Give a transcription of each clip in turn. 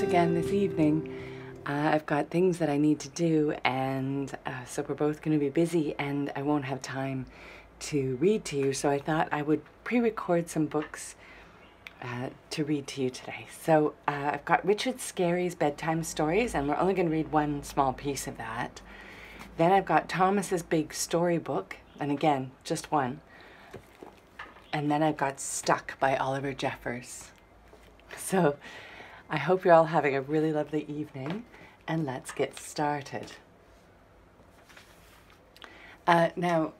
again this evening. I've got things that I need to do, and so we're both going to be busy, and I won't have time to read to you, so I thought I would pre-record some books to read to you today. So I've got Richard Scarry's bedtime stories, and we're only going to read one small piece of that. Then I've got Thomas's big storybook, and again, just one. And then I've got Stuck by Oliver Jeffers. So I hope you're all having a really lovely evening, and let's get started. Now,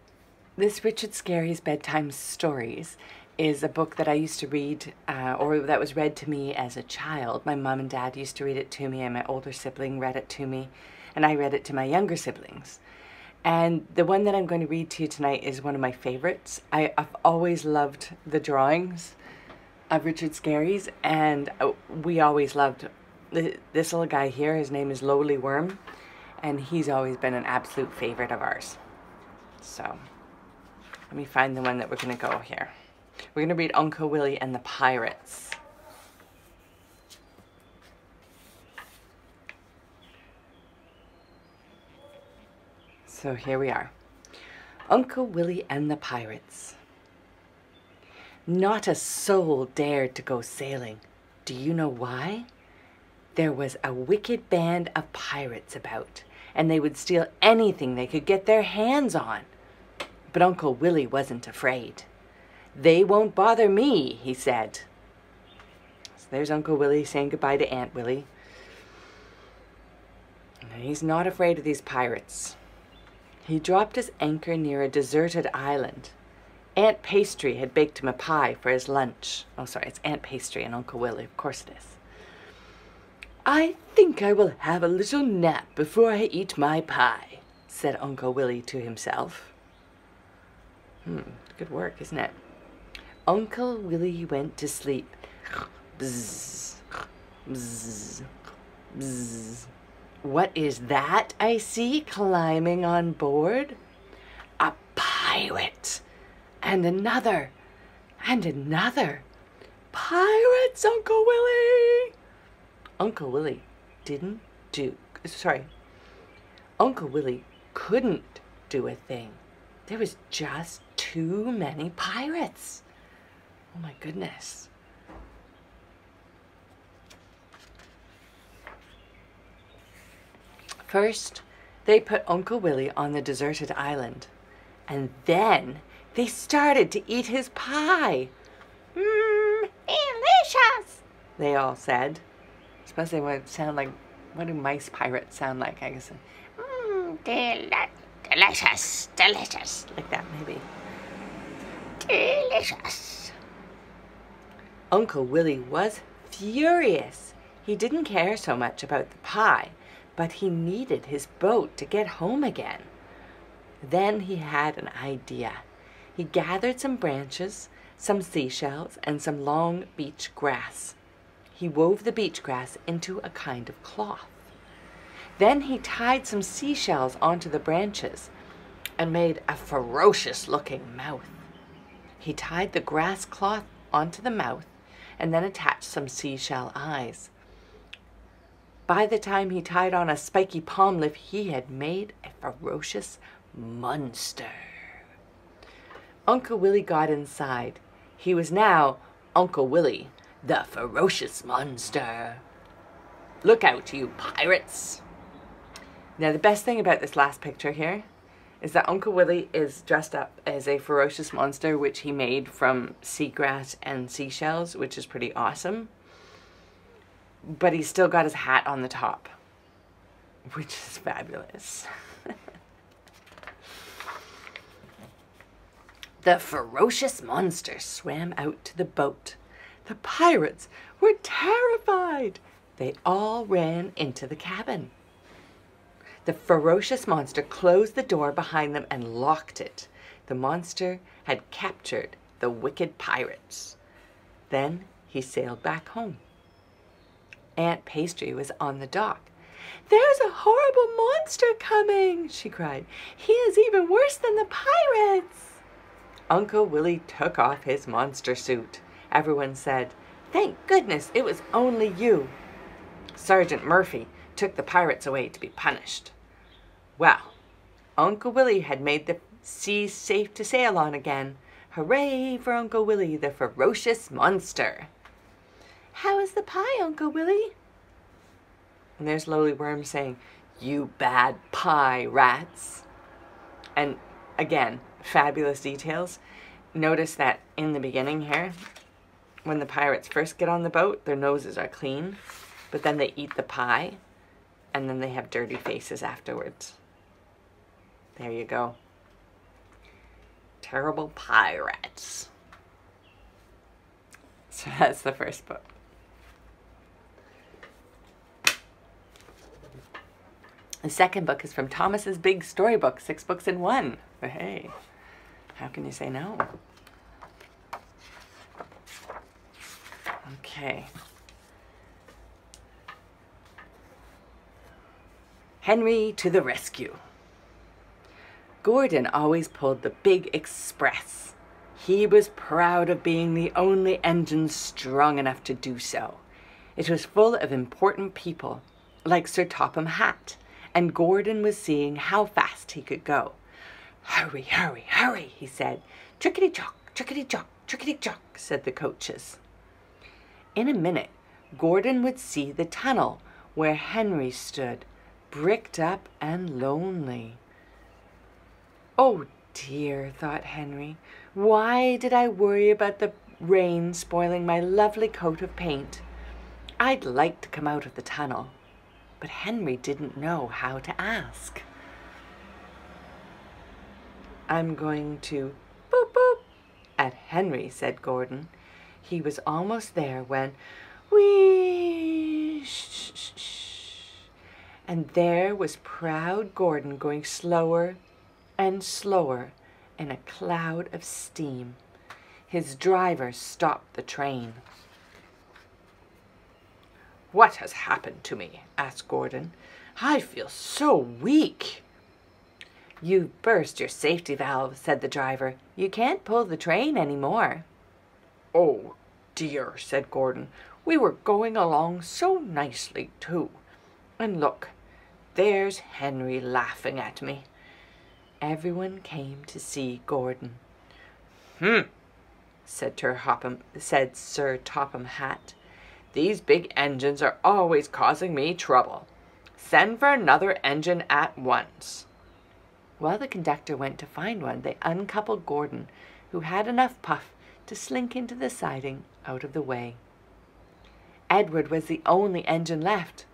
this Richard Scarry's Bedtime Stories is a book that I used to read, or that was read to me as a child. My mom and dad used to read it to me, and my older sibling read it to me, and I read it to my younger siblings. And the one that I'm going to read to you tonight is one of my favorites. I've always loved the drawings of Richard Scarry's, and we always loved this little guy here. His name is Lowly Worm, and he's always been an absolute favorite of ours. So let me find the one that we're going to go here. We're going to read Uncle Willy and the Pirates. So here we are. Uncle Willy and the Pirates. Not a soul dared to go sailing. Do you know why? There was a wicked band of pirates about, and they would steal anything they could get their hands on. But Uncle Willy wasn't afraid. They won't bother me, he said. So there's Uncle Willy saying goodbye to Aunt Willy. And he's not afraid of these pirates. He dropped his anchor near a deserted island. Aunt Pastry had baked him a pie for his lunch. Oh, sorry, it's Aunt Pastry and Uncle Willy. Of course it is. I think I will have a little nap before I eat my pie, said Uncle Willy to himself. Good work, isn't it? Uncle Willy went to sleep. Bzz, bzz, bzz. What is that I see climbing on board? A pirate. And another. And another. Pirates, Uncle Willy! Uncle Willy Uncle Willy couldn't do a thing. There was just too many pirates. Oh my goodness. First, they put Uncle Willy on the deserted island, and then they started to eat his pie. Delicious, they all said. Especially when it sounded like, what do mice pirates sound like? I guess, delicious, delicious, like that maybe. Delicious. Uncle Willy was furious. He didn't care so much about the pie, but he needed his boat to get home again. Then he had an idea. He gathered some branches, some seashells, and some long beach grass. He wove the beach grass into a kind of cloth. Then he tied some seashells onto the branches and made a ferocious-looking mouth. He tied the grass cloth onto the mouth and then attached some seashell eyes. By the time he tied on a spiky palm leaf, he had made a ferocious monster. Uncle Willy got inside. He was now Uncle Willy, the ferocious monster. Look out, you pirates. Now, the best thing about this last picture here is that Uncle Willy is dressed up as a ferocious monster, which he made from seagrass and seashells, which is pretty awesome. But he's still got his hat on the top, which is fabulous. The ferocious monster swam out to the boat. The pirates were terrified. They all ran into the cabin. The ferocious monster closed the door behind them and locked it. The monster had captured the wicked pirates. Then he sailed back home. Aunt Pastry was on the dock. There's a horrible monster coming, she cried. He is even worse than the pirates. Uncle Willy took off his monster suit. Everyone said, "Thank goodness it was only you." Sergeant Murphy took the pirates away to be punished. Well, Uncle Willy had made the seas safe to sail on again. Hooray for Uncle Willy, the ferocious monster. How is the pie, Uncle Willy? And there's Lowly Worm saying, you bad pie rats. And again, fabulous details. Notice that in the beginning here, when the pirates first get on the boat, their noses are clean, but then they eat the pie, and then they have dirty faces afterwards. There you go. Terrible pirates. So that's the first book. The second book is from Thomas's Big Storybook, 6 books in 1. But hey, how can you say no? Okay. Henry to the rescue. Gordon always pulled the big express. He was proud of being the only engine strong enough to do so. It was full of important people, like Sir Topham Hatt, and Gordon was seeing how fast he could go. Hurry, hurry, hurry, he said. Chickety-chock, chickety-chock, chickety-chock, said the coaches. In a minute, Gordon would see the tunnel where Henry stood, bricked up and lonely. Oh dear, thought Henry, why did I worry about the rain spoiling my lovely coat of paint? I'd like to come out of the tunnel, but Henry didn't know how to ask. I'm going to boop boop at Henry, said Gordon. He was almost there when whee, shh, shh, shh. And there was proud Gordon going slower and slower in a cloud of steam. His driver stopped the train. What has happened to me? Asked Gordon. I feel so weak. You've burst your safety valve, said the driver. You can't pull the train anymore. Oh dear, said Gordon. We were going along so nicely too. And look, there's Henry laughing at me. Everyone came to see Gordon. Said Sir Topham Hatt. These big engines are always causing me trouble. Send for another engine at once. While the conductor went to find one, they uncoupled Gordon, who had enough puff to slink into the siding out of the way. Edward was the only engine left.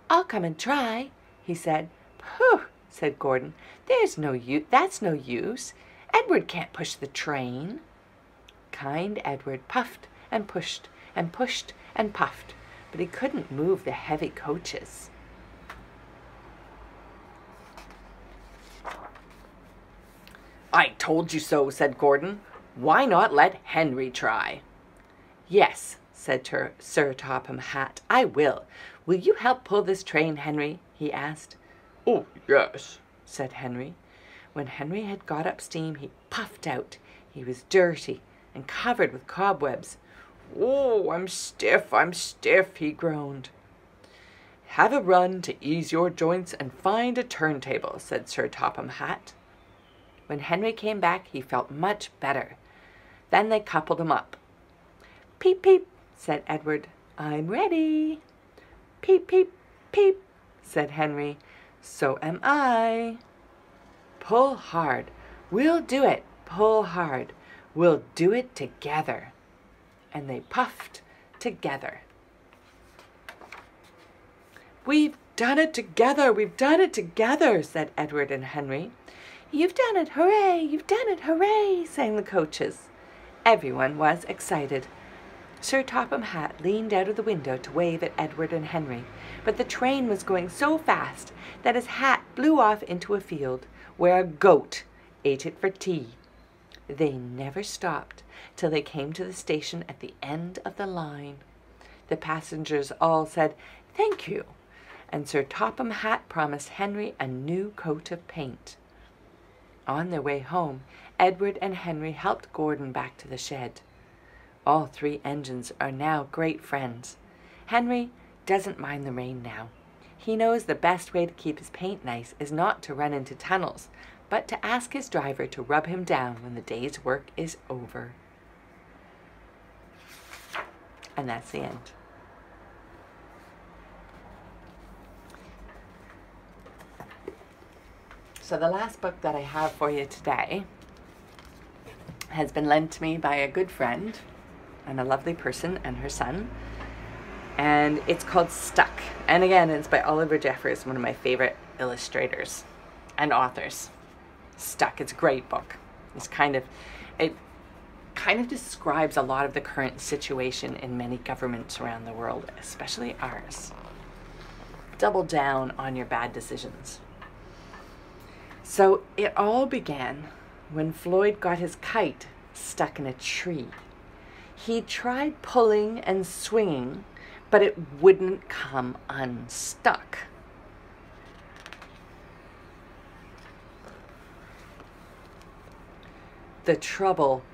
I'll come and try, he said. Pooh, said Gordon. That's no use. Edward can't push the train. Kind Edward puffed and pushed and pushed and puffed, but he couldn't move the heavy coaches. I told you so, said Gordon. Why not let Henry try? Yes, said Sir Topham Hatt, I will. Will you help pull this train, Henry? He asked. Oh, yes, said Henry. When Henry had got up steam, he puffed out. He was dirty and covered with cobwebs. Oh, I'm stiff, he groaned. Have a run to ease your joints and find a turntable, said Sir Topham Hatt. When Henry came back, he felt much better. Then they coupled him up. Peep, peep, said Edward. I'm ready. Peep, peep, peep, said Henry. So am I. Pull hard. We'll do it. Pull hard. We'll do it together. And they puffed together. We've done it together. We've done it together, said Edward and Henry. You've done it, hooray! You've done it, hooray! Sang the coaches. Everyone was excited. Sir Topham Hatt leaned out of the window to wave at Edward and Henry, but the train was going so fast that his hat blew off into a field where a goat ate it for tea. They never stopped till they came to the station at the end of the line. The passengers all said, "Thank you," and Sir Topham Hatt promised Henry a new coat of paint. On their way home, Edward and Henry helped Gordon back to the shed. All three engines are now great friends. Henry, doesn't mind the rain now. He knows the best way to keep his paint nice is not to run into tunnels, but to ask his driver to rub him down when the day's work is over. And that's the end. So the last book that I have for you today has been lent to me by a good friend and a lovely person and her son. And it's called Stuck. And again, it's by Oliver Jeffers, one of my favorite illustrators and authors. Stuck. It's a great book. It kind of describes a lot of the current situation in many governments around the world, especially ours. Double down on your bad decisions. So it all began when Floyd got his kite stuck in a tree. He tried pulling and swinging, but it wouldn't come unstuck. The trouble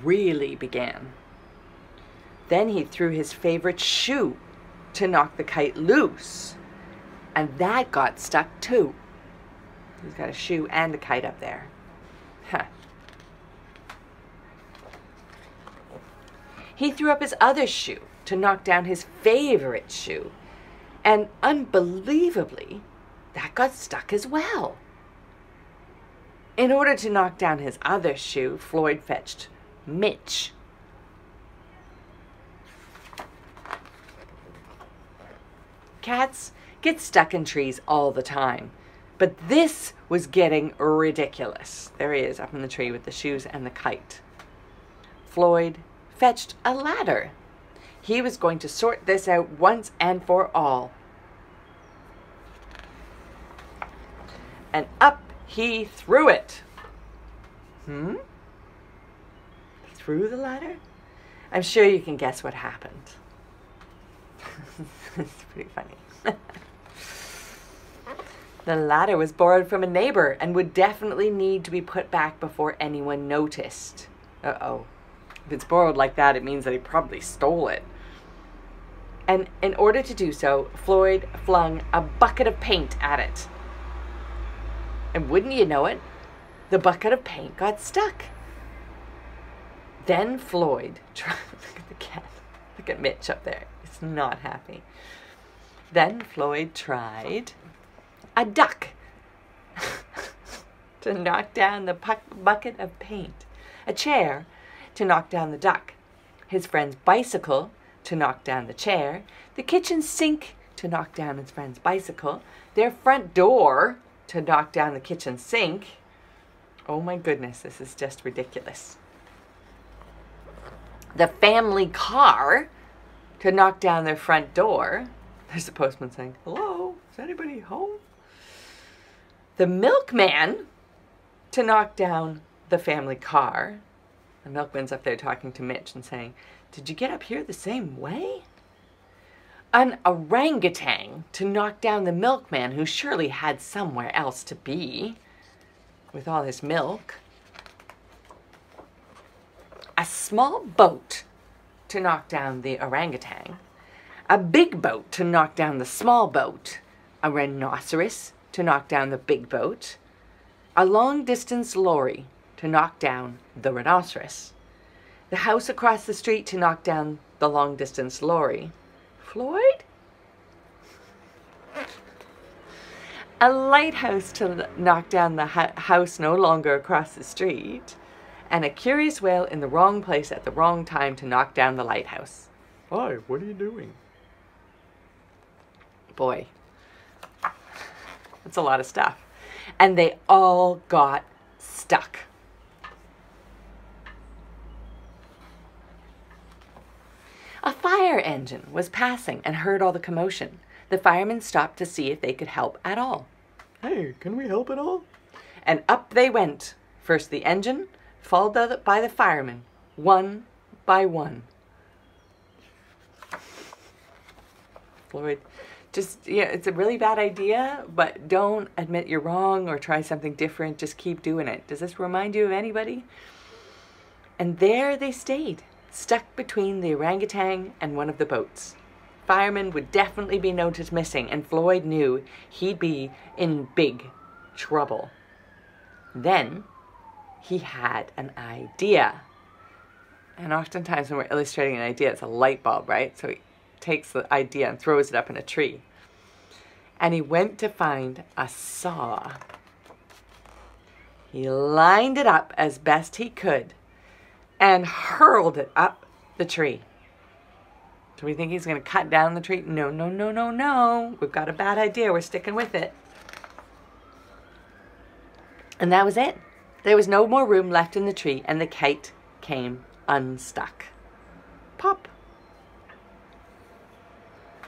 really began. Then he threw his favorite shoe to knock the kite loose, and that got stuck too. He's got a shoe and a kite up there. Huh. He threw up his other shoe to knock down his favorite shoe, and unbelievably, that got stuck as well. In order to knock down his other shoe, Floyd fetched Mitch. Cats get stuck in trees all the time, but this was getting ridiculous. There he is up in the tree with the shoes and the kite. Floyd fetched a ladder. He was going to sort this out once and for all. And up he threw it. Threw the ladder? I'm sure you can guess what happened. It's pretty funny. The ladder was borrowed from a neighbor and would definitely need to be put back before anyone noticed. Uh-oh. If it's borrowed like that, it means that he probably stole it. And in order to do so, Floyd flung a bucket of paint at it. And wouldn't you know it, the bucket of paint got stuck. Then Floyd tried, look at the cat, look at Mitch up there, he's not happy. Then Floyd tried a duck to knock down the bucket of paint, a chair to knock down the duck, his friend's bicycle to knock down the chair, the kitchen sink to knock down his friend's bicycle, their front door to knock down the kitchen sink. Oh my goodness, this is just ridiculous. The family car to knock down their front door. There's the postman saying, "Hello, is anybody home?" The milkman to knock down the family car. The milkman's up there talking to Mitch and saying, "Did you get up here the same way?" An orangutan to knock down the milkman, who surely had somewhere else to be with all his milk. A small boat to knock down the orangutan. A big boat to knock down the small boat. A rhinoceros to knock down the big boat. A long-distance lorry to knock down the rhinoceros. The house across the street to knock down the long-distance lorry. Floyd? A lighthouse to knock down the house no longer across the street. And a curious whale in the wrong place at the wrong time to knock down the lighthouse. Hi, what are you doing? Boy, that's a lot of stuff. And they all got stuck. A fire engine was passing and heard all the commotion. The firemen stopped to see if they could help at all. Hey, can we help at all? And up they went. First the engine, followed by the firemen, one by one. Floyd, just, yeah, it's a really bad idea, but don't admit you're wrong or try something different. Just keep doing it. Does this remind you of anybody? And there they stayed, stuck between the orangutan and one of the boats. fireman would definitely be noticed missing, and Floyd knew he'd be in big trouble. Then he had an idea. And oftentimes when we're illustrating an idea, it's a light bulb, right? So he takes the idea and throws it up in a tree. And he went to find a saw. He lined it up as best he could and hurled it up the tree. Do we think he's going to cut down the tree? No, no, no, no, no. We've got a bad idea. We're sticking with it. And that was it. There was no more room left in the tree, and the kite came unstuck. Pop.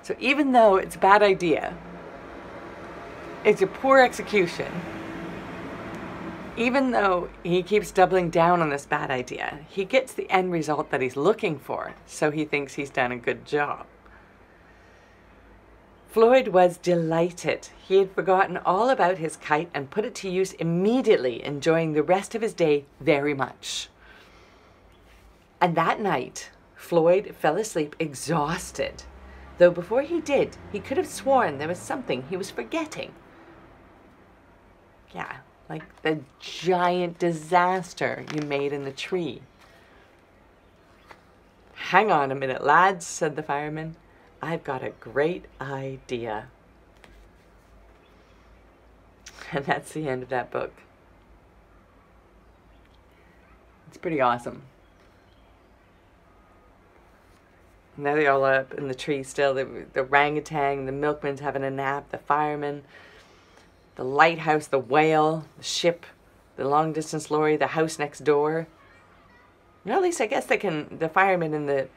So even though it's a bad idea, it's a poor execution, even though he keeps doubling down on this bad idea, he gets the end result that he's looking for, so he thinks he's done a good job. Floyd was delighted. He had forgotten all about his kite and put it to use immediately, enjoying the rest of his day very much. And that night, Floyd fell asleep exhausted, though before he did, he could have sworn there was something he was forgetting. Yeah, like the giant disaster you made in the tree. "Hang on a minute, lads," said the fireman. "I've got a great idea." And that's the end of that book. It's pretty awesome. Now they're all up in the tree still. The orangutan, the milkman's having a nap, the fireman, the lighthouse, the whale, the ship, the long distance lorry, the house next door. Well, at least I guess they can, the fireman and the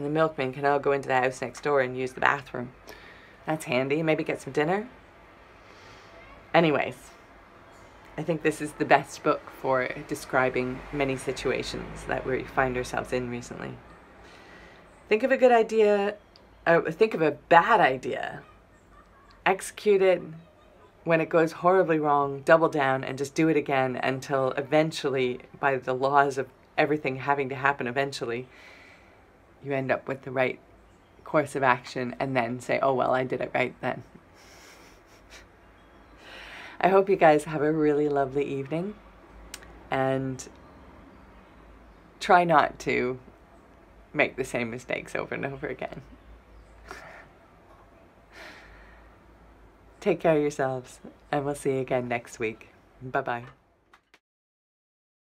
milkman can all go into the house next door and use the bathroom. That's handy. Maybe get some dinner. Anyways, I think this is the best book for describing many situations that we find ourselves in recently. Think of a good idea, think of a bad idea, execute it. When it goes horribly wrong, double down and just do it again until eventually, by the laws of everything having to happen eventually, you end up with the right course of action, and then say, oh well, I did it right then. I hope you guys have a really lovely evening, and try not to make the same mistakes over and over again. Take care of yourselves, and we'll see you again next week. Bye-bye.